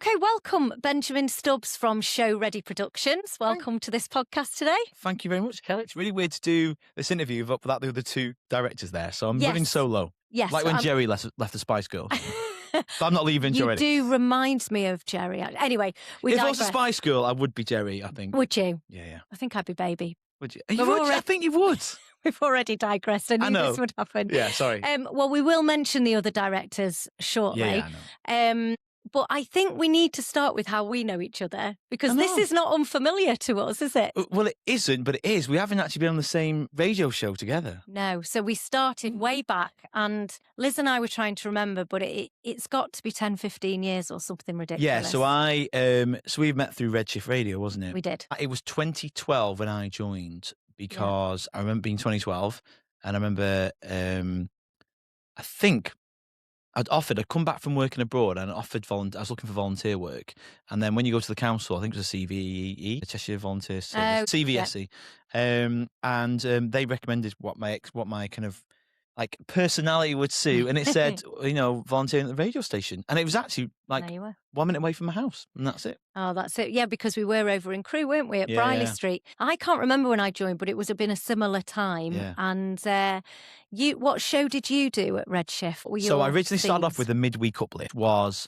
Okay, welcome, Benjamin Stubbs from Show Ready Productions. Welcome to this podcast today. Thank you very much, Kel. It's really weird to do this interview without the other two directors there, so I'm Yes. running solo. Yes. Like when Jerry left the Spice Girls. But I'm not leaving Joe Ready. You do remind me of Jerry. Anyway, If I was a Spice Girl, I would be Jerry, I think. Would you? Yeah. I think I'd be Baby. Would you? I think you would. We've already digressed. I knew know. this would happen. Yeah, sorry. Well, we will mention the other directors shortly. Yeah, I know. But I think we need to start with how we know each other, because this is not unfamiliar to us, is it? Well, it isn't, but it is. We haven't actually been on the same radio show together. No. So we started way back, and Liz and I were trying to remember, but it's got to be 10, 15 years or something ridiculous. Yeah, so we met through RedShift Radio, wasn't it? We did. It was 2012 when I joined, because I remember being 2012, and I remember, I think I'd come back from working abroad and I was looking for volunteer work. And then when you go to the council, I think it was the CVE, the Cheshire Volunteer Service, CVSE, and they recommended what my kind of like personality would suit, and it said, volunteering at the radio station, and it was actually like 1 minute away from my house, and that's it. Oh, that's it. Yeah, because we were over in Crewe, weren't we, at Briley Street? I can't remember when I joined, but it would have been a similar time. Yeah. And what show did you do at RedShift? So I originally started off with a midweek uplift, was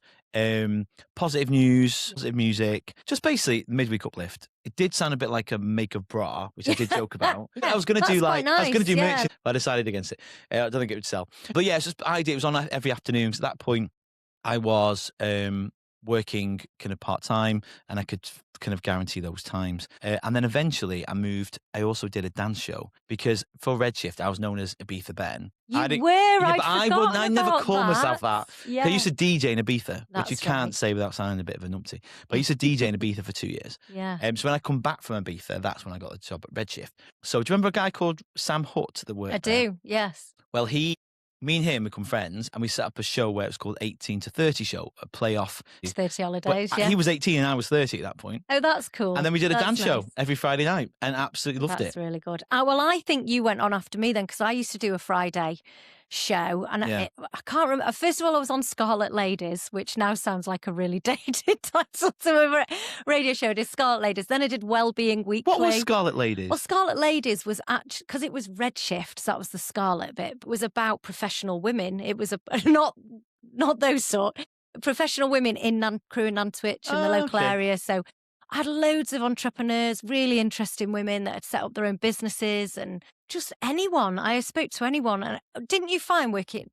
positive news, positive music, just basically midweek uplift. It did sound a bit like a make-up bra, which I did joke about. I was going to do nice, I was going to do yeah. merch, but I decided against it. I don't think it would sell. But yeah, it's just idea. It was on every afternoon. So at that point, I was working kind of part-time, and I could kind of guarantee those times. And then eventually I also did a dance show, because for RedShift, I was known as Ibiza Ben. I never called myself that. Yeah. I used to DJ in Ibiza, That's which you can't say without sounding a bit of a numpty. But I used to DJ in Ibiza for 2 years. Yeah. So when I come back from Ibiza, that's when I got the job at RedShift. So do you remember a guy called Sam Hutt that worked there? I do, yes. Well, me and him become friends, and we set up a show where it was called 18 to 30 show, a playoff. It's 30 holidays, He was 18 and I was 30 at that point. Oh, that's cool. And then we did a dance show every Friday night, and absolutely loved it. That's really good. Well, I think you went on after me then, because I used to do a Friday show, and I can't remember. First of all, I was on Scarlet Ladies, which now sounds like a really dated title to a radio show. I did Scarlet Ladies. Then I did Wellbeing Weekly. What was Scarlet Ladies? Well, Scarlet Ladies was actually, because it was RedShift, so that was the Scarlet bit. It was about professional women. It was not those sort. Professional women in Crewe and Nantwich and the local area. So I had loads of entrepreneurs, really interesting women that had set up their own businesses, and just anyone. I spoke to anyone. And didn't you find working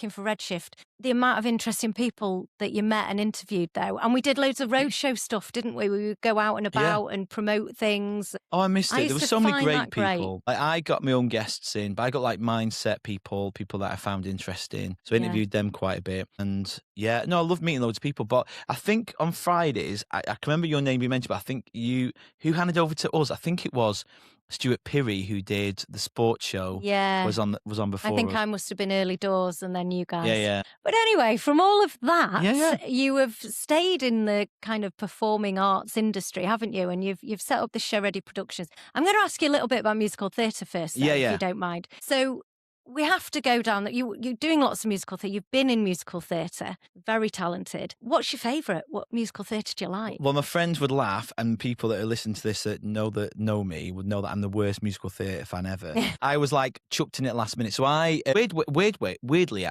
for RedShift, the amount of interesting people that you met and interviewed though? And we did loads of roadshow stuff, didn't we? We would go out and about and promote things. Oh, I missed it. There were so many great people. Like, I got my own guests in, but I got like mindset people that I found interesting. So I interviewed them quite a bit. And I love meeting loads of people. But I think on Fridays, I can remember your name you mentioned, but I think who handed over to us, I think it was Stuart Pirrie, who did the sports show, was on before. I think I must have been early doors, and then you guys. Yeah. But anyway, from all of that, you have stayed in the kind of performing arts industry, haven't you? And you've set up the Show Ready Productions. I'm going to ask you a little bit about musical theatre first, though, if you don't mind. So we have to go down that you're doing lots of musical theatre. You've been in musical theatre, very talented. What's your favourite? What musical theatre do you like? Well, my friends would laugh, and people that are listening to this that know me would know that I'm the worst musical theatre fan ever. I was like chucked in it last minute. So I weirdly,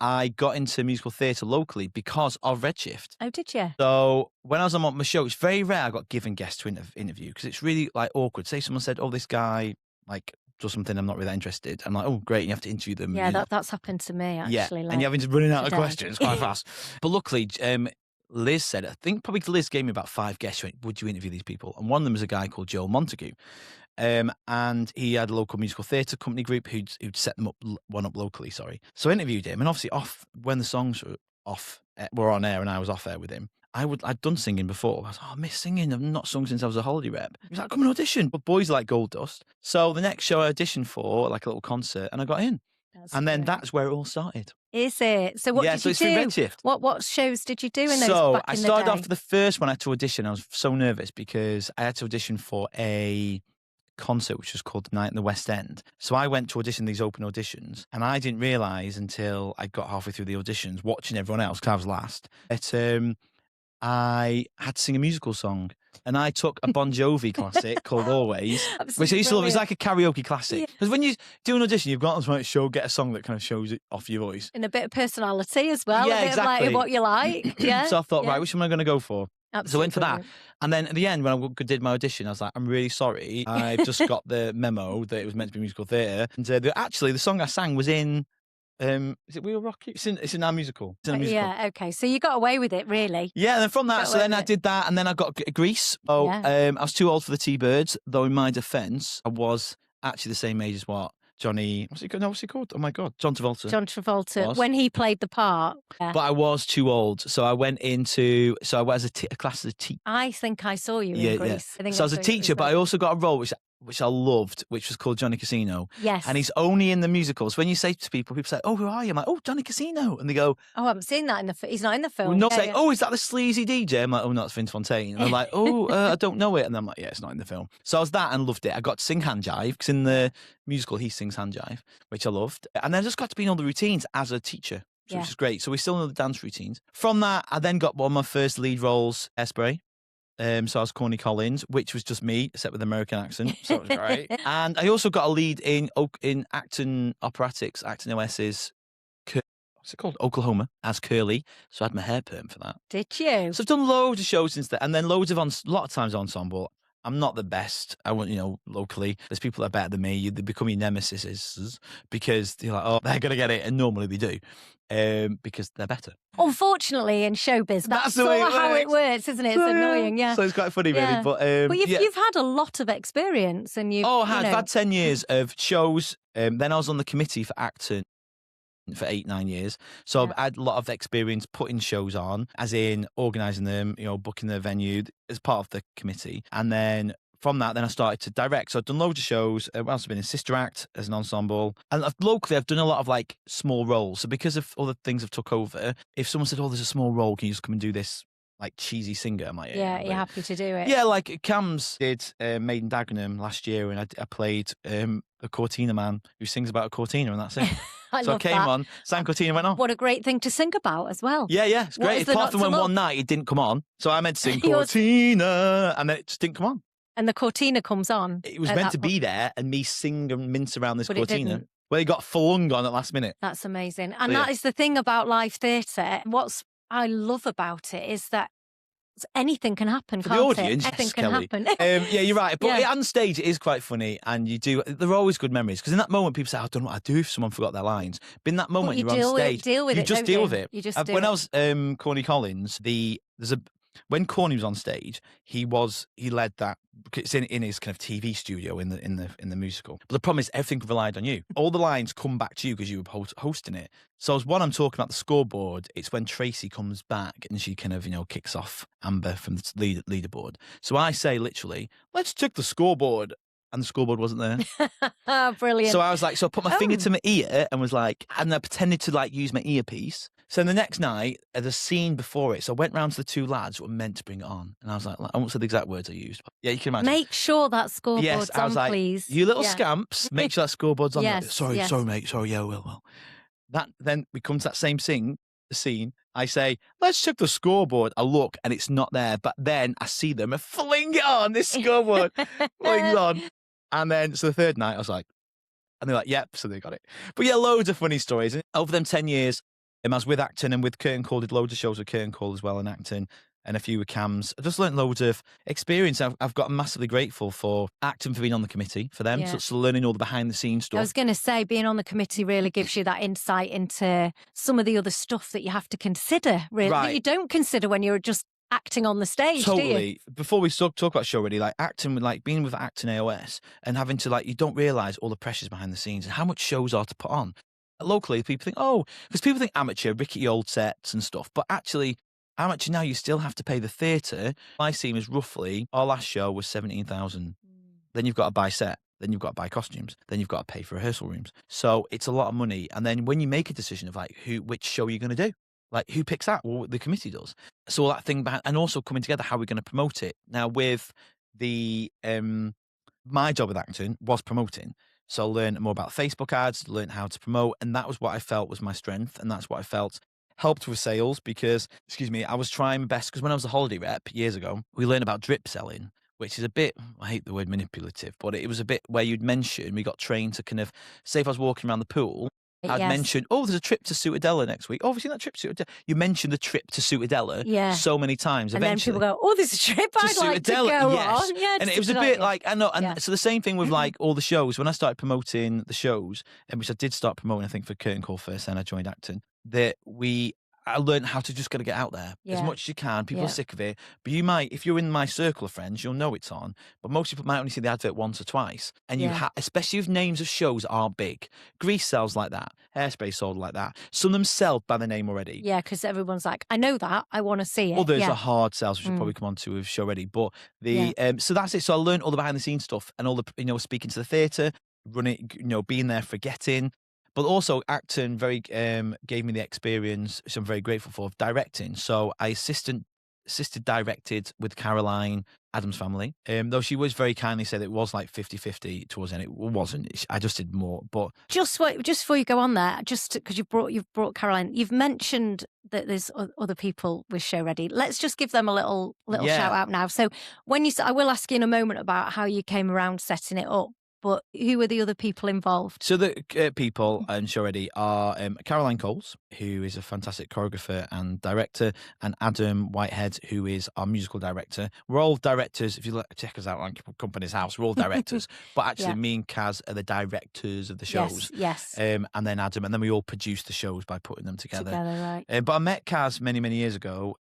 I got into musical theatre locally because of RedShift. Oh, did you? So when I was on my show, it's very rare I got given guests to interview, because it's really like awkward. Say someone said, "Oh, this guy like does something I'm not really that interested." I'm like, "Oh, great!" You have to interview them. Yeah, that's happened to me actually. Yeah, like, and you're having to running out today. of questions quite fast. But luckily, Liz said, I think probably Liz gave me about 5 guests. She went, "Would you interview these people?" And one of them was a guy called Joel Montague, and he had a local musical theatre company group who'd set them up locally. So I interviewed him, and obviously when the songs were on air and I was off air with him, I'd done singing before. I was like, "Oh, I miss singing. I've not sung since I was a holiday rep." He was like, "Come and audition." But boys are like gold dust. So the next show I auditioned for, like a little concert, and I got in. Then that's where it all started. Is it? So what did you do? Through RedShift. What shows did you do in those So back I in the started day? off for the first one I had to audition. I was so nervous because I had to audition for a concert which was called The Night in the West End. So I went to audition these open auditions, and I didn't realise until I got halfway through the auditions, watching everyone else, because I was last, that I had to sing a musical song. And I took a Bon Jovi classic called Always, which I used to love. It's like a karaoke classic. Because when you do an audition, you've got to try to get a song that kind of shows it off your voice. And a bit of personality as well. Yeah, a bit exactly. of like what you like. Yeah. So I thought, right, which one am I going to go for? Absolutely. So I went for that. And then at the end, when I did my audition, I was like, I'm really sorry. I've just got the memo that it was meant to be musical theatre. And actually, the song I sang was in... is it We Will Rock You? It's in our musical. It's in a musical. Yeah, okay. So you got away with it, really. Yeah, and then from that, so then I did that, and then I got Grease. Oh, I was too old for the T-Birds, though in my defence, I was actually the same age as what? Johnny, what's he called? Oh my God, John Travolta. John Travolta, when he played the part. Yeah. But I was too old, so I went into, I was a class as a teacher. I think I saw you in Grease. Yeah. So I was a teacher, but I also got a role which I loved, which was called Johnny Casino. Yes. And he's only in the musicals. When you say to people say, oh, who are you? I'm like, oh, Johnny Casino. And they go, oh, I haven't seen that in the film. He's not in the film. Well, not say, oh, is that the sleazy DJ? I'm like, oh, no, it's Vince Fontaine. And they're like, oh, I don't know it. And I'm like, yeah, it's not in the film. So I was that and loved it. I got to sing Hand Jive, because in the musical, he sings Hand Jive, which I loved. And then I just got to be in all the routines as a teacher, which is great. So we still know the dance routines. From that, I then got one of my first lead roles, Esprit. So I was Corny Collins, which was just me, except with an American accent. So it was great. And I also got a lead in Acton Operatics, Acton OS's, what's it called? Oklahoma, as Curly. So I had my hair perm for that. Did you? So I've done loads of shows since then. And then a lot of times ensemble. I'm not the best. I want, locally, there's people that are better than me. They become your nemesis because you're like, oh, they're going to get it. And normally they do. Because they're better. Unfortunately, in showbiz, that's sort of how it works, isn't it? It's annoying, yeah. So it's quite funny, really. But you've had a lot of experience, and I've had 10 years of shows. Then I was on the committee for Acton for 8-9 years, so I've had a lot of experience putting shows on, as in organising them, booking the venue as part of the committee, and then. From that, then I started to direct. So I've done loads of shows. I've also been in Sister Act as an ensemble. And locally, I've done a lot of small roles. So because of all the things I've took over, if someone said, oh, there's a small role, can you just come and do this cheesy singer? I'm like, yeah, you're happy to do it. Yeah, like Cams did Maiden Dagenham last year, and I played a Cortina man who sings about a Cortina, and that's it. So I came on, sang Cortina, went on. What a great thing to sing about as well. Yeah, it's great. Apart from when one night it didn't come on. So I meant to sing Cortina, and then it just didn't come on. And the Cortina comes on. It was meant to be there and me sing and mince around this Cortina. Well, it got flung on at last minute. That's amazing. And that is the thing about live theatre. What I love about it is that anything can happen, for the audience, anything can happen. Yeah, you're right. But on stage, it is quite funny. And there are always good memories. Because in that moment, people say, I don't know what I'd do if someone forgot their lines. But in that moment, you're on stage. You just deal with it. When I was Corny Collins, when Corny was on stage, he led that. It's in his kind of TV studio in the musical. But the problem is everything relied on you. All the lines come back to you because you were hosting it. So as I'm talking about the scoreboard, it's when Tracy comes back and she kind of kicks off Amber from the leaderboard. So I say literally, let's check the scoreboard. And the scoreboard wasn't there. Brilliant. So I was like, I put my finger to my ear and was like, and I pretended to use my earpiece. So the next night, the scene before it, so I went round to the two lads who were meant to bring it on. And I was like, I won't say the exact words I used. But yeah, you can imagine. Make sure that scoreboard's I was on, like, please. You little scamps, make sure that scoreboard's on. Yes, Sorry, mate. Sorry, yeah, well. Then we come to that same scene. I say, let's check the scoreboard. I look and it's not there. But then I see them fling it on, this scoreboard. Flings on. And then, so the third night, I was like, and they're like, yep, so they got it. But yeah, loads of funny stories. And over them 10 years, I was with Acton and with Curtain Call, did loads of shows with Curtain Call as well in Acton, and a few with Cams. I just learned loads of experience. I've got massively grateful for Acton for being on the committee, for them, so learning all the behind the scenes stuff. I was going to say, being on the committee really gives you that insight into some of the other stuff that you have to consider, really, that you don't consider when you're just acting on the stage. Totally. Do you? Before we talk about show, really, acting, being with Acton AOS and having to you don't realise all the pressures behind the scenes and how much shows are to put on. Locally, people think, because people think amateur, rickety old sets and stuff, but actually, amateur now you still have to pay the theatre. My scene was roughly, our last show was 17,000. Then you've got to buy set. Then you've got to buy costumes. Then you've got to pay for rehearsal rooms. So it's a lot of money. And then when you make a decision of which show you're going to do. Who picks that? Well, the committee does. So all that thing behind, and also coming together, how we're going to promote it. Now, with the my job with Acton was promoting. So I learned more about Facebook ads, learned how to promote, and that was what I felt was my strength, and that's what I felt helped with sales because, excuse me, I was trying my best because when I was a holiday rep years ago, we learned about drip selling, which is a bit, I hate the word manipulative, but it was a bit where you'd mention, we got trained to kind of, say if I was walking around the pool, I'd mention, oh, there's a trip to Ciutadella next week. Oh, have you seen that trip to Ciutadella? You mentioned the trip to Ciutadella so many times. And eventually, then people go, oh, there's a trip I'd like to go on. Yeah, and it was a bit like, I know. And so the same thing with like all the shows. When I started promoting the shows, which I did start promoting, I think, for Curtain Call first, then I joined acting, I learned how to just got to get out there as much as you can. People are sick of it. But you might, if you're in my circle of friends, you'll know it's on. But most people might only see the advert once or twice. And you especially if names of shows are big. Grease sells like that. Hairspray sold like that. Some of them sell by the name already. Yeah, because everyone's like, I know that. I want to see it. Others are hard sales, which we'll probably come on to with show ready. But so that's it. So I learned all the behind the scenes stuff and all the, speaking to the theatre, running, being there, forgetting. But also acting gave me the experience, which I'm very grateful for, of directing. So I assisted directed with Caroline Adams Family. Though she was very kindly said it was like 50-50 towards the end. It wasn't. I just did more. But just before you go on there, just because you've brought Caroline, you've mentioned that there's other people with Show Ready. Let's just give them a little shout out now. So when I will ask you in a moment about how you came around setting it up. But who were the other people involved? So the people in Show Ready are Caroline Coles, who is a fantastic choreographer and director, and Adam Whitehead, who is our musical director. We're all directors. If you check us out on Company's House, we're all directors. But actually, me and Kaz are the directors of the shows. Yes. And then Adam, and then we all produce the shows by putting them together. Right. But I met Kaz many, many years ago.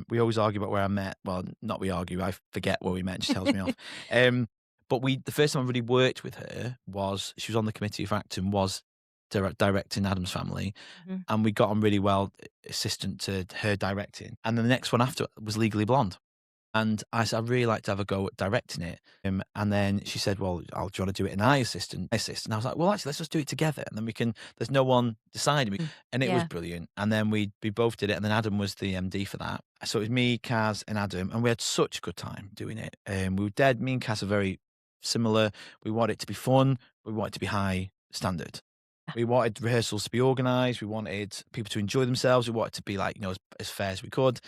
We always argue about where I met. Well, not we argue. I forget where we met. She tells me off. But the first time I really worked with her she was on the committee for acting, was directing Adam's Family. And we got on really well, assistant to her directing. And then the next one after was Legally Blonde. And I said, I'd really like to have a go at directing it. And then she said, well, do you want to do it? And I assist. And I was like, well, actually, let's just do it together. And then there's no one deciding. And it was brilliant. And then we both did it. And then Adam was the MD for that. So it was me, Kaz, and Adam. And we had such a good time doing it. We were dead. Me and Kaz are very similar. We want it to be fun. We want it to be high standard. We wanted rehearsals to be organised. We wanted people to enjoy themselves. We wanted to be like, as fair as we could.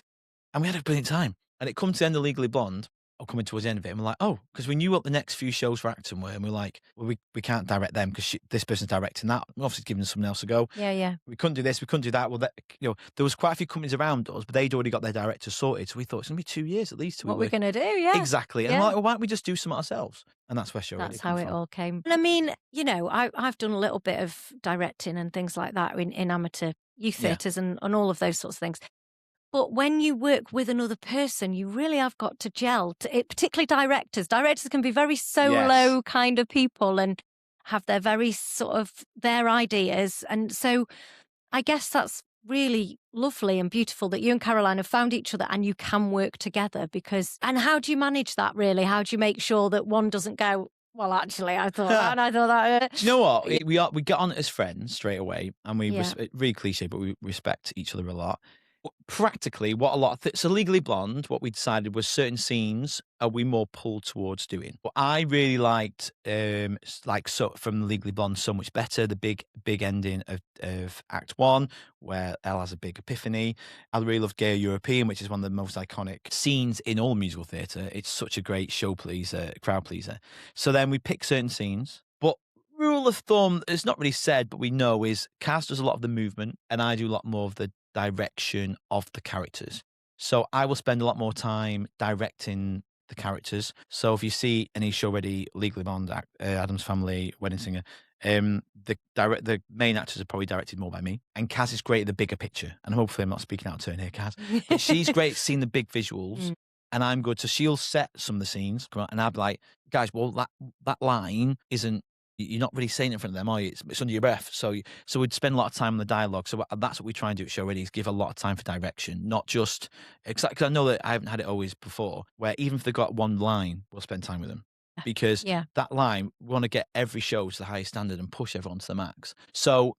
And we had a brilliant time. And it come to the end of Legally Blonde, or coming towards the end of it, and we're like, oh, because we knew what the next few shows for acting were, and we're like, well, we can't direct them because this person's directing that. We're obviously giving someone else a go. Yeah. We couldn't do this, we couldn't do that. Well, there was quite a few companies around us, but they'd already got their directors sorted. So we thought it's going to be 2 years at least. What we're going to do, yeah. Exactly. And we're like, well, why don't we just do something ourselves? And that's where Show Ready That's how it from. all came. And I mean, I've done a little bit of directing and things like that in amateur youth theatres and all of those sorts of things. But when you work with another person, you really have got to gel. Particularly directors. Directors can be very solo kind of people and have their very sort of their ideas. And so I guess that's really lovely and beautiful that you and Caroline have found each other and you can work together and how do you manage that really? How do you make sure that one doesn't go, well, actually, I thought that and I thought that. Do you know what? We get on as friends straight away and we, really cliche, but we respect each other a lot. Practically, so Legally Blonde, what we decided was certain scenes are we more pulled towards doing. What I really liked, from Legally Blonde, So Much Better, the big ending of Act 1, where Elle has a big epiphany. I really loved Gay European, which is one of the most iconic scenes in all musical theatre. It's such a great show pleaser, crowd pleaser. So then we pick certain scenes, but rule of thumb, it's not really said, but we know is Kaz does a lot of the movement, and I do a lot more of the direction of the characters. So I will spend a lot more time directing the characters. So if you see any Show Ready, Legally Blonde, Adam's Family, Wedding Singer, the main actors are probably directed more by me. And Kaz is great at the bigger picture. And hopefully I'm not speaking out of turn here, Kaz. But she's great at seeing the big visuals. And I'm good. So she'll set some of the scenes. And I'll be like, guys, well, that line isn't, you're not really saying it in front of them, are you? It's under your breath. So we'd spend a lot of time on the dialogue. So that's what we try and do at Show Ready, is give a lot of time for direction, not just exactly. Because I know that I haven't had it always before, where even if they've got one line, we'll spend time with them because that line, we want to get every show to the highest standard and push everyone to the max. So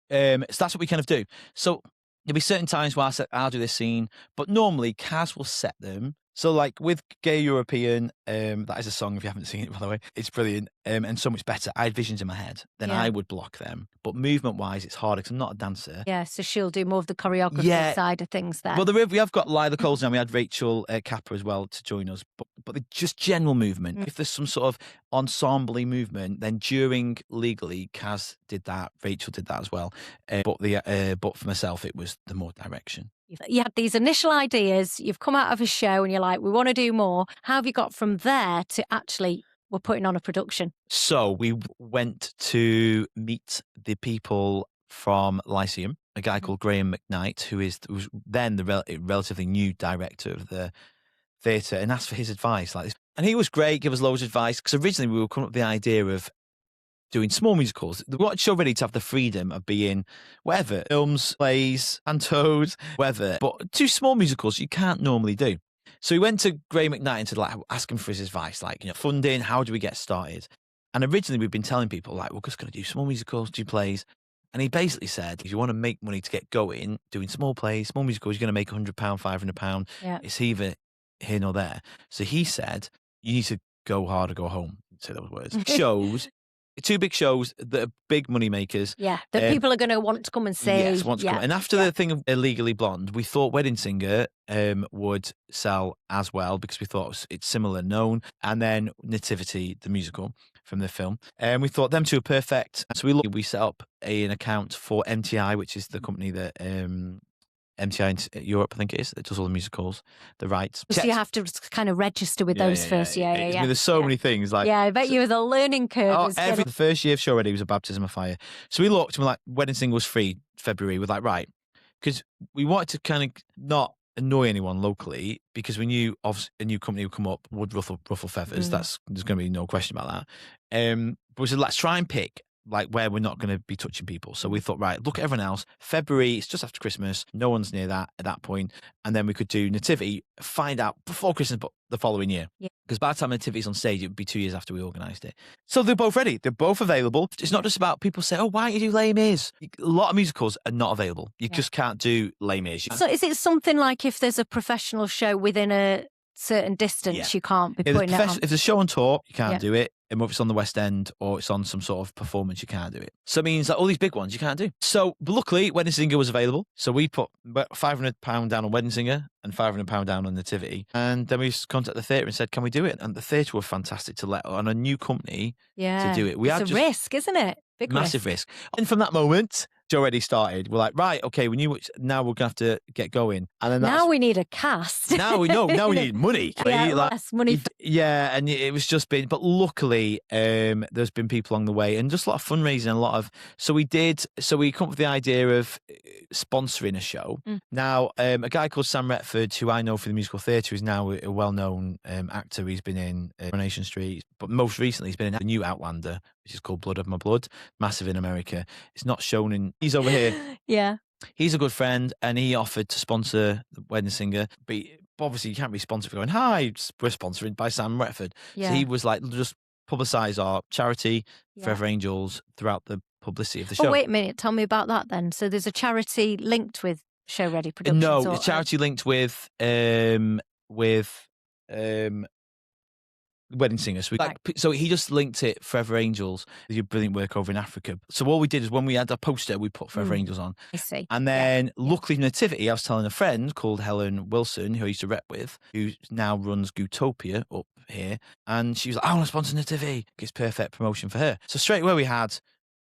that's what we kind of do. So there'll be certain times where I'll do this scene, but normally Kaz will set them. So like with Gay European, that is a song if you haven't seen it, by the way. It's brilliant. and so much better. I had visions in my head, then I would block them. But movement-wise, it's harder because I'm not a dancer. Yeah, so she'll do more of the choreography side of things then. Well, we have got Lila Coles now. We had Rachel Kappa as well to join us. But just general movement. If there's some sort of ensemble movement, then during Legally, Kaz did that. Rachel did that as well. But for myself, it was the more direction. You had these initial ideas. You've come out of a show and you're like, we want to do more. How have you got from there to actually... we're putting on a production? So we went to meet the people from Lyceum, a guy called Graham McKnight, who was then the relatively new director of the theatre, and asked for his advice. And he was great, give us loads of advice, because originally we were coming up with the idea of doing small musicals. We wanted Show Ready to have the freedom of being whatever, films, plays, pantos, whatever. But two small musicals you can't normally do. So we went to Graham McKnight to ask him for his advice, funding, how do we get started? And originally we've been telling people we're just going to do small musicals, do plays. And he basically said, if you want to make money to get going, doing small plays, small musicals, you're going to make £100, £500. Yeah. It's either here nor there. So he said, you need to go hard or go home. Say those words. Shows. Two big shows that are big money makers. Yeah, that people are going to want to come and see. Yes, want to come. And after the thing of Illegally Blonde, we thought Wedding Singer would sell as well because we thought it's similar known. And then Nativity, the musical from the film. And we thought them two are perfect. So we set up an account for MTI, which is the company that... MTI in Europe, I think it is. It does all the musicals, the rights. So you have to kind of register with those first. Yeah. I mean, there's so many things. I bet you were the learning curve. The first year of Show Ready was a baptism of fire. So we looked and we're like, Wedding Singer was free February. We're like, right. Because we wanted to kind of not annoy anyone locally because we knew a new company would come up, would ruffle feathers. There's going to be no question about that. But we said, let's try and pick where we're not going to be touching people. So we thought, right, look at everyone else. February, it's just after Christmas. No one's near that at that point. And then we could do Nativity, find out before Christmas, but the following year. Yeah. Because by the time Nativity's on stage, it would be 2 years after we organised it. So they're both ready. They're both available. It's not just about people say, oh, why don't you do Les Mis? A lot of musicals are not available. You just can't do Les Mis. So is it something like if there's a professional show within a certain distance, you can't be putting it on? If there's a show on tour, you can't do it. And if it's on the West End or it's on some sort of performance, you can't do it. So it means that all these big ones you can't do. So but luckily, Wedding Singer was available. So we put about £500 down on Wedding Singer and £500 down on Nativity. And then we contacted the theatre and said, can we do it? And the theatre were fantastic to let on a new company to do it. It's a risk, isn't it? Big massive risk. And from that moment, Show Ready started. We're like, right, okay, we knew which, now we're going to have to get going. And then now we need a cast. Now we need money. Less money. And it was just been, but luckily there's been people along the way and just a lot of fundraising, so we come up with the idea of sponsoring a show. Now, a guy called Sam Retford, who I know for the musical theatre, is now a well-known actor. He's been in Coronation Street, but most recently he's been in a new Outlander, which is called Blood of My Blood, massive in America. It's not shown in... He's over here. Yeah. He's a good friend, and he offered to sponsor the Wedding Singer. But obviously, you can't be sponsored for going, hi, we're sponsored by Sam Retford. Yeah. So he was like, just publicise our charity, Forever Angels, throughout the publicity of the show. Oh, wait a minute. Tell me about that then. So there's a charity linked with Show Ready Productions? No, a charity linked with Wedding Singer. So he just linked it Forever Angels with your brilliant work over in Africa. So all we did is when we had a poster, we put Forever Angels on. I see. And then luckily Nativity, I was telling a friend called Helen Wilson, who I used to rep with, who now runs Gootopia up here. And she was like, I want to sponsor Nativity. It's perfect promotion for her. So straight away we had,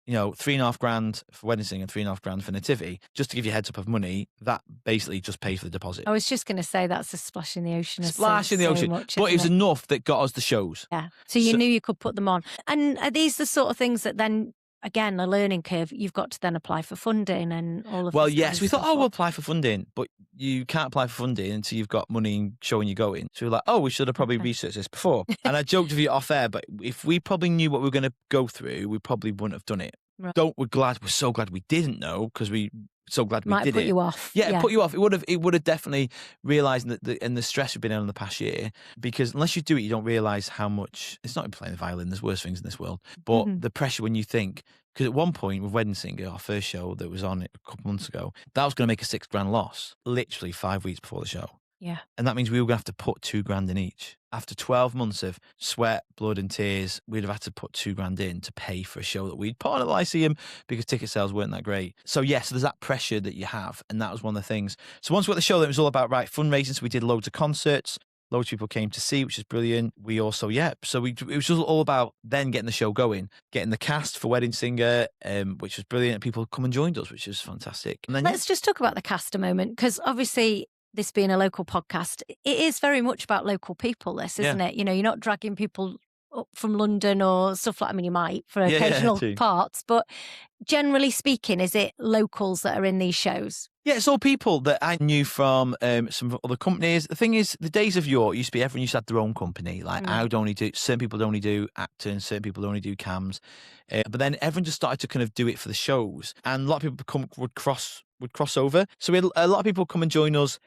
$3,500 for Wedding Singer and $3,500 for Nativity. Just to give you a heads up of money, that basically just pays for the deposit. I was just going to say that's a splash in the ocean. Splash in the ocean. Much, but it was enough that got us the shows. Yeah. So you knew you could put them on. And are these the sort of things that then, again, a learning curve, you've got to then apply for funding and all of Well, yes, we thought, we'll apply for funding, but you can't apply for funding until you've got money showing you going. So we're like, we should have probably researched this before. And I joked with you off air, but if we probably knew what we were going to go through, we probably wouldn't have done it. Right. We're so glad we didn't know because we so glad we did it. Might put you off. Yeah, it put you off. It would have definitely realised that the stress we've been in the past year, because unless you do it, you don't realise how much. It's not even playing the violin. There's worse things in this world. But the pressure when you think, because at one point with Wedding Singer, our first show that was on a couple months ago, that was going to make a £6,000 loss, literally 5 weeks before the show. Yeah. And that means we were going to have to put $2,000 in each. After 12 months of sweat, blood and tears, we'd have had to put $2,000 in to pay for a show that we'd put on at the Lyceum because ticket sales weren't that great. So yes, there's that pressure that you have. And that was one of the things. So once we got the show, that was all about, right, fundraising. So we did loads of concerts. Loads of people came to see, which is brilliant. We also, so it was just all about then getting the show going, getting the cast for Wedding Singer, which was brilliant. People come and joined us, which was fantastic. And then, let's just talk about the cast a moment, because obviously this being a local podcast, it is very much about local people, this, isn't it? You know, you're not dragging people up from London or stuff like, I mean, you might for occasional parts, but generally speaking, is it locals that are in these shows? Yeah, it's all people that I knew from some other companies. The thing is, the days of yore used to be everyone used to have their own company. Like I would only do, certain people would only do acting, certain people would only do cams. But then everyone just started to kind of do it for the shows. And a lot of people would cross over. So we had a lot of people come and join us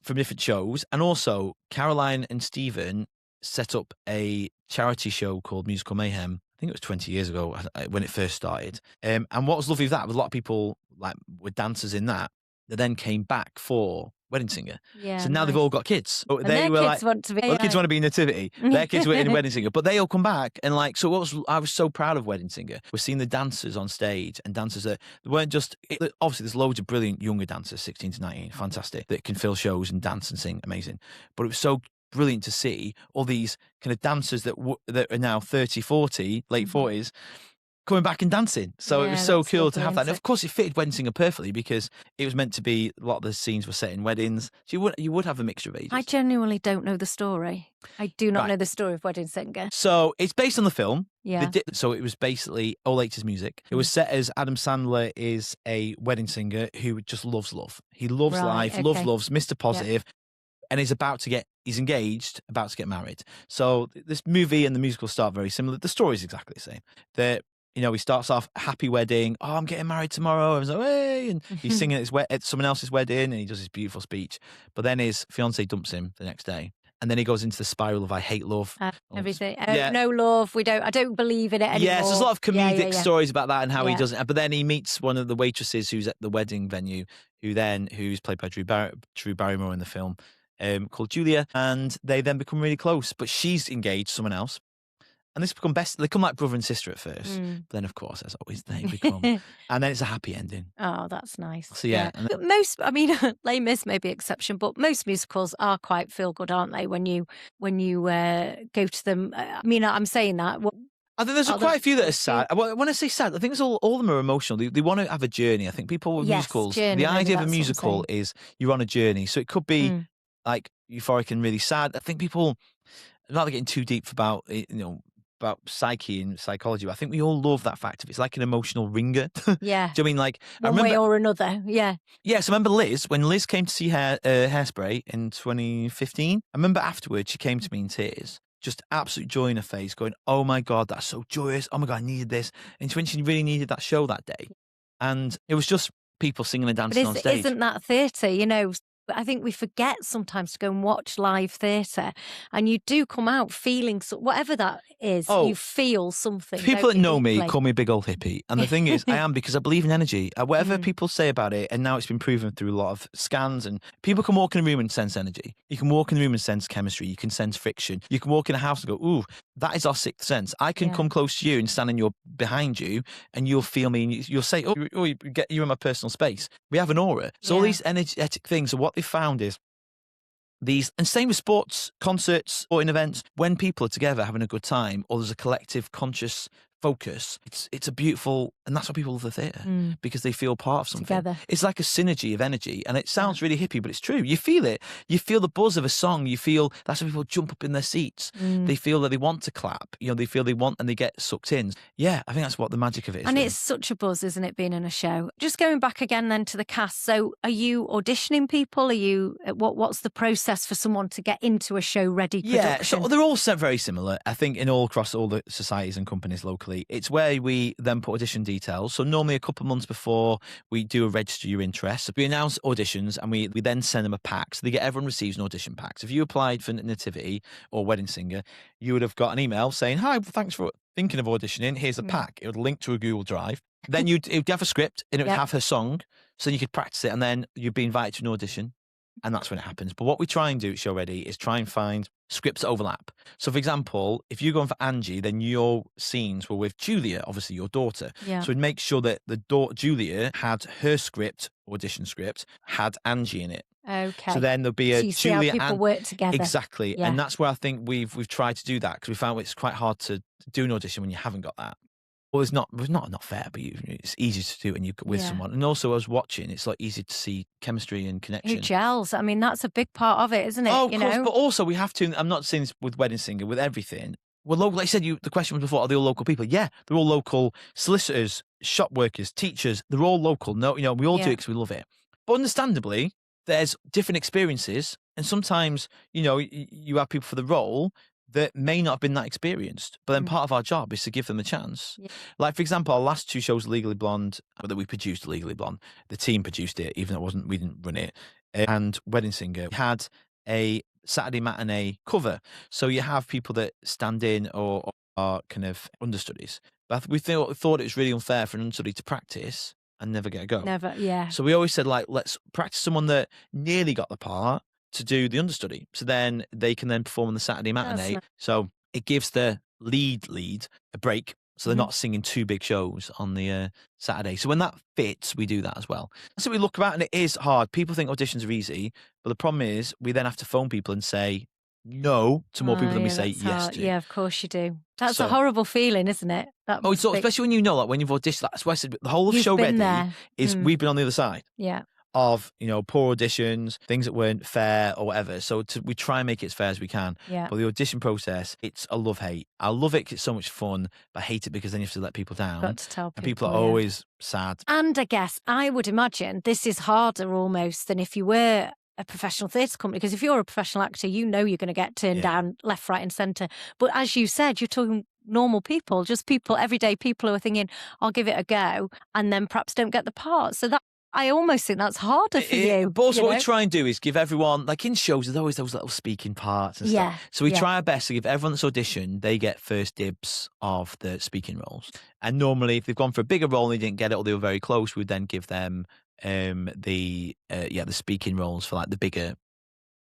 from different shows. And also, Caroline and Stephen set up a charity show called Musical Mayhem. I think it was 20 years ago when it first started. And what was lovely with that was a lot of people like were dancers in that then came back for Wedding Singer. Yeah, so now they've all got kids. And they were kids want to be. Well, kids want to be Nativity. Their kids were in Wedding Singer, but they all come back and like. So I was so proud of Wedding Singer. We're seeing the dancers on stage and dancers that weren't just. Obviously, there's loads of brilliant younger dancers, 16 to 19, fantastic, that can fill shows and dance and sing, amazing. But it was so brilliant to see all these kind of dancers that are now 30, 40, late 40s. Coming back and dancing. So it was so cool to have that. And of course, it fitted Wedding Singer perfectly because it was meant to be, a lot of the scenes were set in weddings. So you would have a mixture of ages. I genuinely don't know the story. I do not know the story of Wedding Singer. So it's based on the film. Yeah. So it was basically all 80s music. It was set as Adam Sandler is a wedding singer who just loves love. He loves life, loves Mr. Positive. And he's engaged, about to get married. So this movie and the musical start very similar. The story is exactly the same. He starts off happy wedding. Oh, I'm getting married tomorrow. I was like, hey, and he's singing at someone else's wedding, and he does his beautiful speech. But then his fiance dumps him the next day, and then he goes into the spiral of I hate love, everything. No love. I don't believe in it anymore. Yes, there's a lot of comedic stories about that and how he doesn't. But then he meets one of the waitresses who's at the wedding venue, who's played by Drew Barrymore in the film, called Julia, and they then become really close. But she's engaged to someone else. And they become like brother and sister at first. But then, of course, as always, they become. And then it's a happy ending. Oh, that's nice. So, yeah. Most, Les Mis may be exception, but most musicals are quite feel-good, aren't they, when you go to them? I'm saying that. I think there's quite a few that are sad. When I say sad, I think it's all of them are emotional. They want to have a journey. I think people with musicals, the idea of a musical is you're on a journey. So it could be like euphoric and really sad. I think people, rather getting too deep about about psyche and psychology, but I think we all love that fact of it's like an emotional ringer. Yeah. Do you mean like one way or another? Yeah. Yes, I remember when Liz came to see Hairspray in 2015. I remember afterwards she came to me in tears, just absolute joy in her face, going, "Oh my God, that's so joyous! Oh my God, I needed this." And it's when she really needed that show that day, and it was just people singing and dancing on stage. Isn't that theatre? I think we forget sometimes to go and watch live theatre, and you do come out feeling whatever that is. You feel something. People that know me call me a big old hippie, and the thing is, I am, because I believe in energy. Whatever people say about it, and now it's been proven through a lot of scans, and people can walk in a room and sense energy. You can walk in a room and sense chemistry. You can sense friction. You can walk in a house and go, "Ooh, that is our sixth sense." I can come close to you and stand behind you, and you'll feel me, and you'll say, "Oh, you're in my personal space." We have an aura. So all these energetic things are what they found is these, and same with sports, concerts, sporting events, when people are together having a good time, or there's a collective conscious focus, it's a beautiful, and that's why people love the theatre, because they feel part of something. Together. It's like a synergy of energy, and it sounds really hippie, but it's true. You feel it. You feel the buzz of a song. You feel, that's why people jump up in their seats. They feel that they want to clap. They feel they want, and they get sucked in. Yeah, I think that's what the magic of it is. And really. It's such a buzz, isn't it, being in a show? Just going back again then to the cast. So are you auditioning people? Are you, what's the process for someone to get into a show ready production? Yeah, so they're all very similar. I think across all the societies and companies locally, it's where we then put audition details. So normally a couple of months before, we do a register your interest. So we announce auditions, and we then send them a pack. So everyone receives an audition pack. So if you applied for Nativity or Wedding Singer, you would have got an email saying, "Hi, thanks for thinking of auditioning. Here's a pack." It would link to a Google Drive. Then it would have a script, and it would have her song, so you could practice it, and then you'd be invited to an audition. and that's when it happens. But what we try and do at Show Ready is try and find scripts that overlap. So, for example, if you're going for Angie, then your scenes were with Julia, obviously your daughter. Yeah. So we'd make sure that Julia had her script, audition script, had Angie in it. Okay. So then there'll be a so you see Julia how people work together. Exactly. Yeah. And that's where I think we've tried to do that, because we found it's quite hard to do an audition when you haven't got that. Well, it's not fair, but it's easy to do when you're with someone. And also, I was watching, it's like easy to see chemistry and connection. Who gels? I mean, that's a big part of it, isn't it? Oh, of course. But also, we have to. I'm not saying this with Wedding Singer, with everything. Well, local. Like I said, the question was before: are they all local people? Yeah, they're all local solicitors, shop workers, teachers. They're all local. No, we all do it because we love it. But understandably, there's different experiences, and sometimes you have people for the role that may not have been that experienced, but then part of our job is to give them a chance. Yeah. Like, for example, our last two shows, Legally Blonde, that we produced, Legally Blonde, the team produced it, even though we didn't run it, and Wedding Singer had a Saturday matinee cover. So you have people that stand in or are kind of understudies. But we thought it was really unfair for an understudy to practice and never get a go. Never, yeah. So we always said, like, let's practice someone that nearly got the part to do the understudy, so then they can then perform on the Saturday matinee. Nice. So it gives the lead a break, so they're not singing two big shows on the Saturday. So when that fits, we do that as well. So we look about, and it is hard. People think auditions are easy, but the problem is we then have to phone people and say no to more people than we say yes to. Yeah, of course you do. That's a horrible feeling, isn't it? Especially when like when you've auditioned. That's why I said the whole of Show Ready is we've been on the other side. Yeah. Of poor auditions, things that weren't fair or whatever. So we try and make it as fair as we can. Yeah. But the audition process, it's a love-hate. I love it because it's so much fun, but I hate it because then you have to let people down. Got to tell people. And people are always sad. And I guess I would imagine this is harder almost than if you were a professional theatre company, because if you're a professional actor, you're going to get turned down left, right and centre. But as you said, you're talking normal people, just people, everyday people who are thinking, I'll give it a go, and then perhaps don't get the part. So that I almost think that's harder for you. But also what we try and do is give everyone, like in shows, there's always those little speaking parts and stuff. So we try our best to give everyone that's auditioned, they get first dibs of the speaking roles. And normally, if they've gone for a bigger role and they didn't get it or they were very close, we would then give them the speaking roles for like the bigger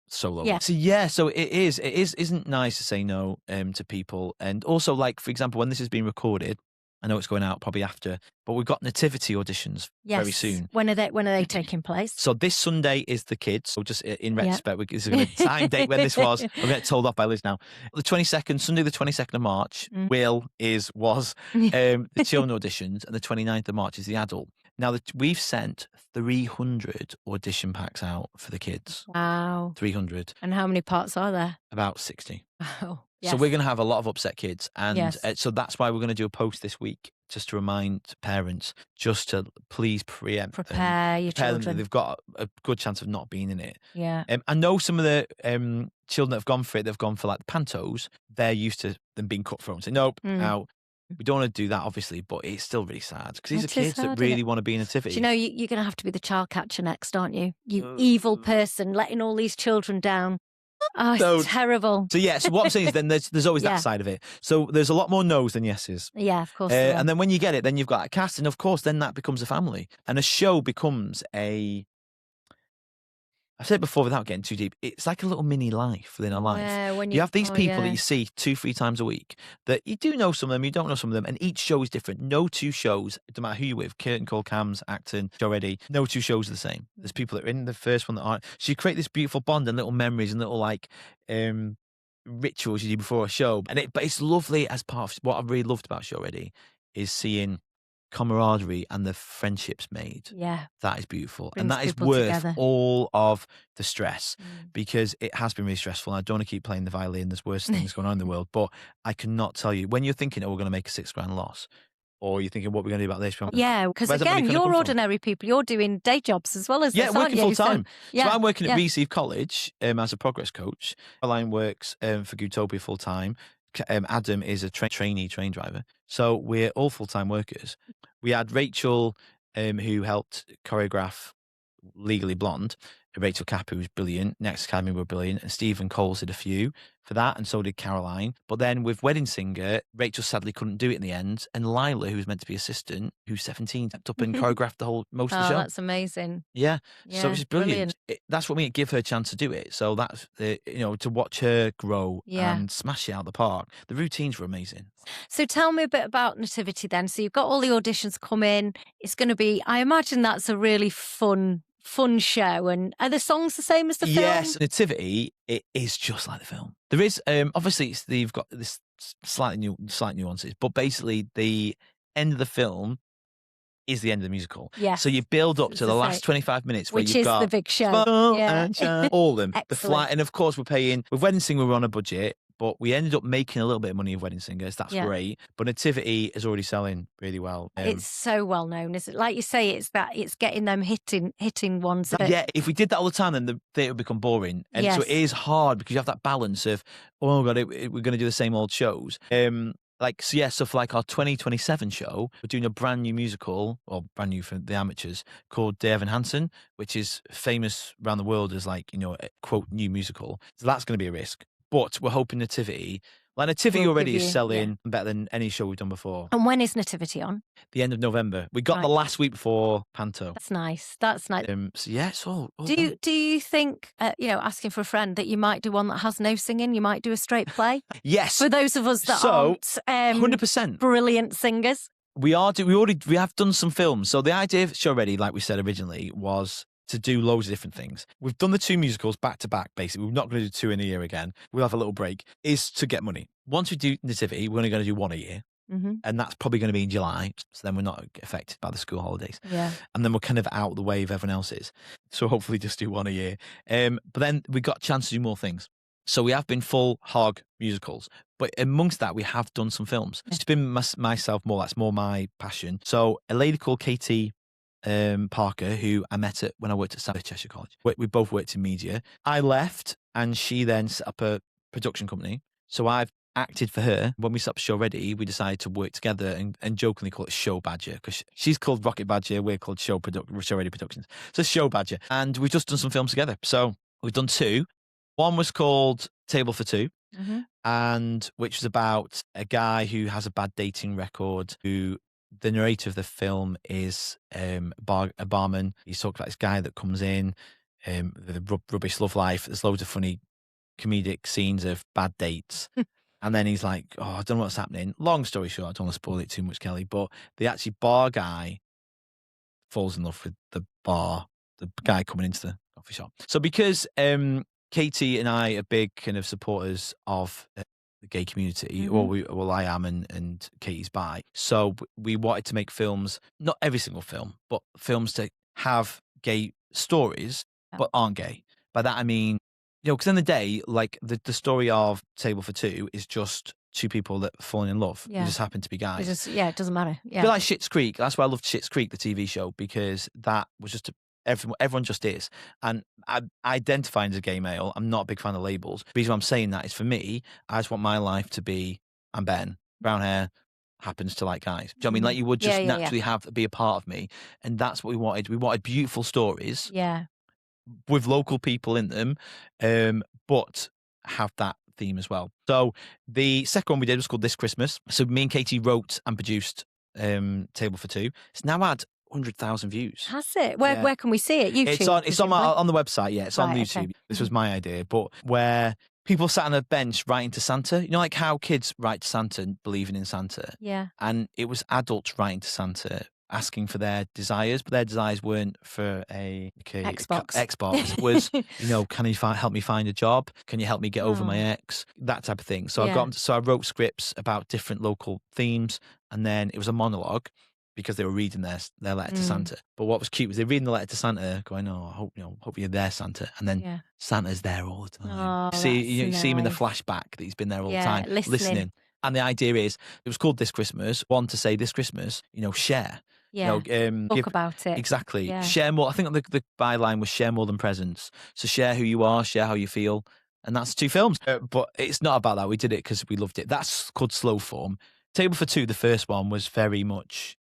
solo. Yeah. So it isn't nice to say no to people. And also, like, for example, when this is being recorded, I know it's going out probably after, but we've got nativity auditions very soon. When are they taking place? So this Sunday is the kids. So just in retrospect, we're going to time date when this was. I'm getting told off by Liz now. The 22nd, Sunday the 22nd of March, was the children auditions, and the 29th of March is the adult. Now, we've sent 300 audition packs out for the kids. Wow. 300. And how many parts are there? About 60. Oh. Yes. So we're going to have a lot of upset kids. And so that's why we're going to do a post this week, just to remind parents, just to please prepare your children. Them. They've got a good chance of not being in it. Yeah. I know some of the children that have gone for it, they've gone for like the pantos. They're used to them being cut through and say, nope, out. We don't want to do that, obviously, but it's still really sad because these are kids that really want to be in nativity. Do you know, you're going to have to be the child catcher next, aren't you? You evil person, letting all these children down. Oh, it's terrible. So what I'm saying is then there's always that side of it. So there's a lot more no's than yeses. Yeah, of course. And then when you get it, then you've got a cast, and of course then that becomes a family. And a show becomes I've said it before without getting too deep, it's like a little mini life within our life. Yeah, you have these people that you see 2-3 times a week that you do know some of them, you don't know some of them, and each show is different. No two shows, no matter who you're with, Curtain Call, Cams, Acton, Show Ready, no two shows are the same. There's people that are in the first one that aren't. So you create this beautiful bond and little memories and little like rituals you do before a show. But it's lovely as part of what I really loved about Show Ready is seeing camaraderie and the friendships made. Yeah. That is beautiful. Brings and that is worth all of the stress because it has been really stressful. I don't want to keep playing the violin. There's worse things going on in the world. But I cannot tell you, when you're thinking, we're going to make a $6,000 loss, or you're thinking, what we're going to do about this? Yeah, because again, you're ordinary people. You're doing day jobs as well as this, working full time. So I'm working at Receive College as a progress coach. Caroline works for Goodtopia full time. Adam is a trainee train driver. So we're all full-time workers. We had Rachel, who helped choreograph Legally Blonde. Rachel Kappa was brilliant. Next Academy were brilliant. And Stephen Coles did a few for that, and so did Caroline. But then with Wedding Singer, Rachel sadly couldn't do it in the end. And Lila, who was meant to be assistant, who's 17, stepped up and choreographed most of the show. That's amazing. Yeah. So it's brilliant. That's what made it give her a chance to do it. So that's, to watch her grow and smash it out of the park. The routines were amazing. So tell me a bit about Nativity then. So you've got all the auditions come in. It's going to be, I imagine that's a really fun show. And are the songs the same as the film? Yes, Nativity, it is just like the film. There is obviously you've got this slight nuances, but basically the end of the film is the end of the musical. Yeah. So you build up to the last 25 minutes, which where you've got the big show, all of them. The Excellent. flight, and of course we're paying. With Wedding Singer, we're on a budget. But we ended up making a little bit of money of Wedding Singers. That's great. But Nativity is already selling really well. It's so well known, isn't it? Like you say, it's getting them hitting ones. Yeah, if we did that all the time, then the theatre would become boring. And so it is hard because you have that balance of, oh my God, we're going to do the same old shows. So for like our 2027 show, we're doing a brand new musical, or brand new for the amateurs, called Dear Evan Hansen, which is famous around the world as a quote new musical. So that's going to be a risk. But we're hoping Nativity already is selling better than any show we've done before. And when is Nativity on? The end of November. We got the last week before Panto. That's nice. It's all do you think, asking for a friend, that you might do one that has no singing? You might do a straight play? Yes. For those of us that aren't 100% brilliant singers. We have done some films. So the idea of the show already, like we said originally, was to do loads of different things. We've done the 2 musicals back to back, basically. We're not going to do 2 in a year again. We'll have a little break. Is to get money. Once we do Nativity, we're only going to do 1 a year. Mm-hmm. And that's probably going to be in July. So then we're not affected by the school holidays. Yeah. And then we're kind of out the way of everyone else's. So hopefully just do 1 a year. But then we got a chance to do more things. So we have been full hog musicals. But amongst that, we have done some films. It's been myself more. That's more my passion. So a lady called Katie Parker, who I met when I worked at South Cheshire College. We both worked in media. I left and she then set up a production company. So I've acted for her. When we set up Show Ready, we decided to work together and jokingly call it Show Badger, because she's called Rocket Badger, we're called Show Ready Productions. So Show Badger. And we've just done some films together. So we've done 2. One was called Table for Two, and which was about a guy who has a bad dating record, who the narrator of the film is a barman. He's talking about this guy that comes in, the rubbish love life. There's loads of funny comedic scenes of bad dates. And then he's like, oh, I don't know what's happening. Long story short, I don't want to spoil it too much, Kelly, but the actually bar guy falls in love with the guy coming into the coffee shop. So because Katie and I are big kind of supporters of the gay community, I am, and Katie's bi. So we wanted to make films, not every single film, but films to have gay stories, but aren't gay. By that I mean, because in the day, like the story of Table for Two is just 2 people that falling in love. They just happen to be guys. It doesn't matter. Yeah. A bit like Schitt's Creek. That's why I loved Schitt's Creek, the TV show, because that was just everyone just is. And I identify as a gay male. I'm not a big fan of labels. The reason why I'm saying that is, for me, I just want my life to be, I'm Ben, brown hair, happens to like guys. Do you know what I mean? Like you would just naturally be a part of me. And that's what we wanted. We wanted beautiful stories. Yeah. With local people in them, but have that theme as well. So the second one we did was called This Christmas. So me and Katie wrote and produced Table for Two. It's now had 100,000 views. Has it? Where can we see it? YouTube? It's on the website. Yeah, it's on YouTube. Okay. This was my idea, but where people sat on a bench writing to Santa. You know, like how kids write to Santa, believing in Santa. Yeah. And it was adults writing to Santa, asking for their desires, but their desires weren't for a Xbox. It was, can you help me find a job? Can you help me get over my ex? That type of thing. So I wrote scripts about different local themes, and then it was a monologue because they were reading their letter to Santa. But what was cute was they were reading the letter to Santa, going, "Oh, I hope you're there, Santa." And then Santa's there all the time. Oh, you see him in the flashback that he's been there all the time, listening. And the idea is, it was called This Christmas. One, to say this Christmas, share. Yeah, talk about it. Exactly. Yeah. Share more. I think the byline was share more than presents. So share who you are, share how you feel. And that's 2 films. But it's not about that. We did it because we loved it. That's called slow form. Table for Two, the first one, was very much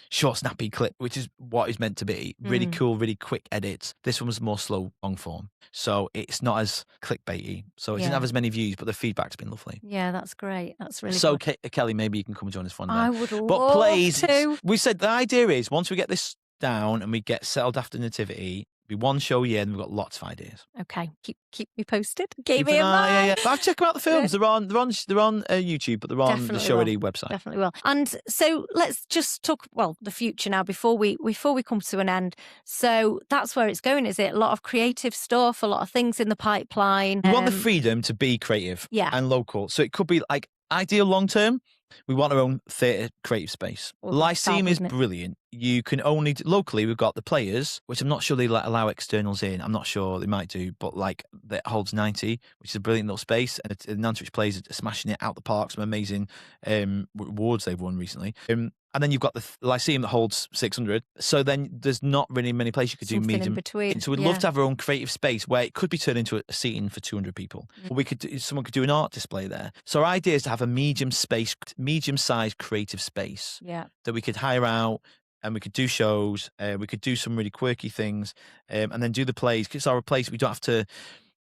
short, snappy clip, which is what it's meant to be. Really cool, really quick edits. This one was more slow, long form. So it's not as clickbaity. So it didn't have as many views, but the feedback's been lovely. Yeah, that's great. That's really so good. Kelly, maybe you can come and join us for one day. I would love But please, to. we said the idea is once we get this down and we get settled after Nativity, be one show a year, and we've got lots of ideas. Okay, keep me posted. Keep me an in eye, mind. But check out the films. They're on YouTube, but they're on Definitely the Show will. Ready website. Definitely will. And so let's just talk the future now before we come to an end. So that's where it's going, is it? A lot of creative stuff, a lot of things in the pipeline. We want the freedom to be creative and local. So it could be like ideal long term. We want our own theatre creative space. Lyceum is brilliant. You can only locally. We've got the Players, which I'm not sure they allow externals in. I'm not sure they might do, but like that holds 90, which is a brilliant little space. And the Nantwich Players are smashing it out the park. Some amazing awards they've won recently. And then you've got the Lyceum that holds 600. So then there's not really many places you could do medium. In between. So we'd love to have our own creative space where it could be turned into a seating for 200 people. Or someone could do an art display there. So our idea is to have a medium-sized creative space that we could hire out, and we could do shows. We could do some really quirky things, and then do the plays. Because it's our place, we don't have to.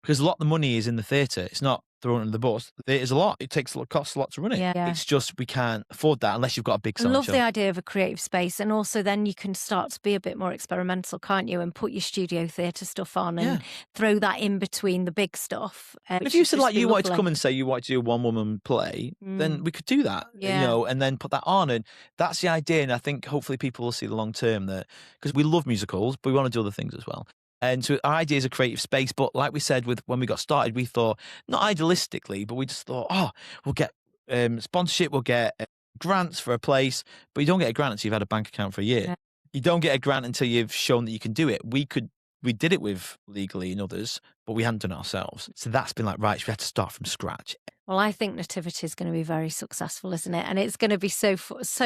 Because a lot of the money is in the theatre. It's not thrown under the bus. There's a lot. It costs a lot to run it. Yeah. It's just we can't afford that unless you've got a big I silent love show. the idea of a creative space, and also then you can start to be a bit more experimental, can't you? And put your studio theatre stuff on and throw that in between the big stuff. If you said like you wanted to come and say you wanted to do a one-woman play, then we could do that, and then put that on. And that's the idea. And I think hopefully people will see the long term that, because we love musicals, but we want to do other things as well. And so our idea is a creative space, but like we said, when we got started, we thought, not idealistically, but we just thought, we'll get sponsorship, we'll get grants for a place, but you don't get a grant until you've had a bank account for a year. Yeah. You don't get a grant until you've shown that you can do it. We did it with Legally and others, but we hadn't done it ourselves. So that's been like, right, we had to start from scratch. Well, I think Nativity is going to be very successful, isn't it? And it's going to be so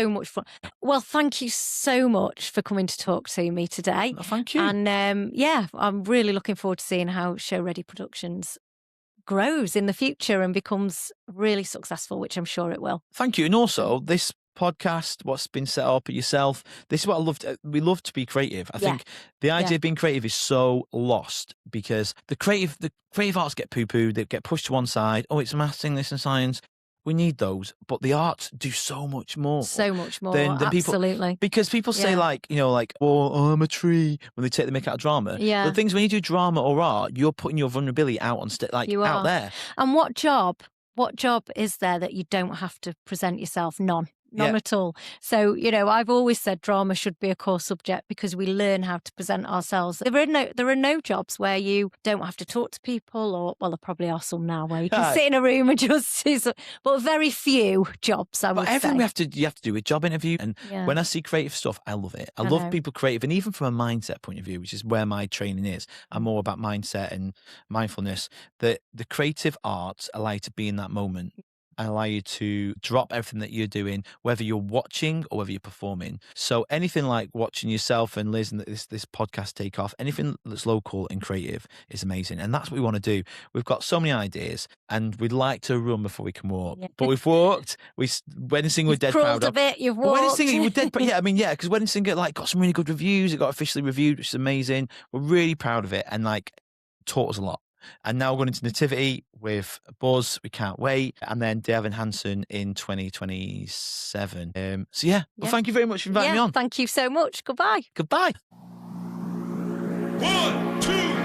much fun. Well, thank you so much for coming to talk to me today. Oh, thank you. And I'm really looking forward to seeing how Show Ready Productions grows in the future and becomes really successful, which I'm sure it will. Thank you. And also, this podcast, what's been set up at yourself, this is what I love. We love to be creative. I think the idea of being creative is so lost because the creative arts get poo-pooed, they get pushed to one side. Oh, it's maths, English and science. We need those, but the arts do so much more. So much more, than absolutely. People, because people say oh, I'm a tree, when they take the mick out of drama. Yeah. The things when you do drama or art, you're putting your vulnerability out on out there. And what job is there that you don't have to present yourself? None at all. So, I've always said drama should be a core subject because we learn how to present ourselves. There are no jobs where you don't have to talk to people, or, well, there probably are some now where you can sit in a room and just see but very few jobs, I would say. Everything you have to do with job interview. And when I see creative stuff, I love it. I love people creative. And even from a mindset point of view, which is where my training is, I'm more about mindset and mindfulness. The creative arts allow you to be in that moment. And allow you to drop everything that you're doing, whether you're watching or whether you're performing. So anything like watching yourself and Liz and this podcast take off, anything that's local and creative is amazing. And that's what we want to do. We've got so many ideas and we'd like to run before we can walk. Yeah. But we've walked. Wedding Singer, we're dead proud of. You've walked. Wedding Singer, we're dead proud. Because Wedding Singer got some really good reviews. It got officially reviewed, which is amazing. We're really proud of it and taught us a lot. And now we're going into Nativity with Buzz. We can't wait. And then Devin Hansen in 2027. Well, thank you very much for inviting me on. Thank you so much. Goodbye. Goodbye. 1, 2,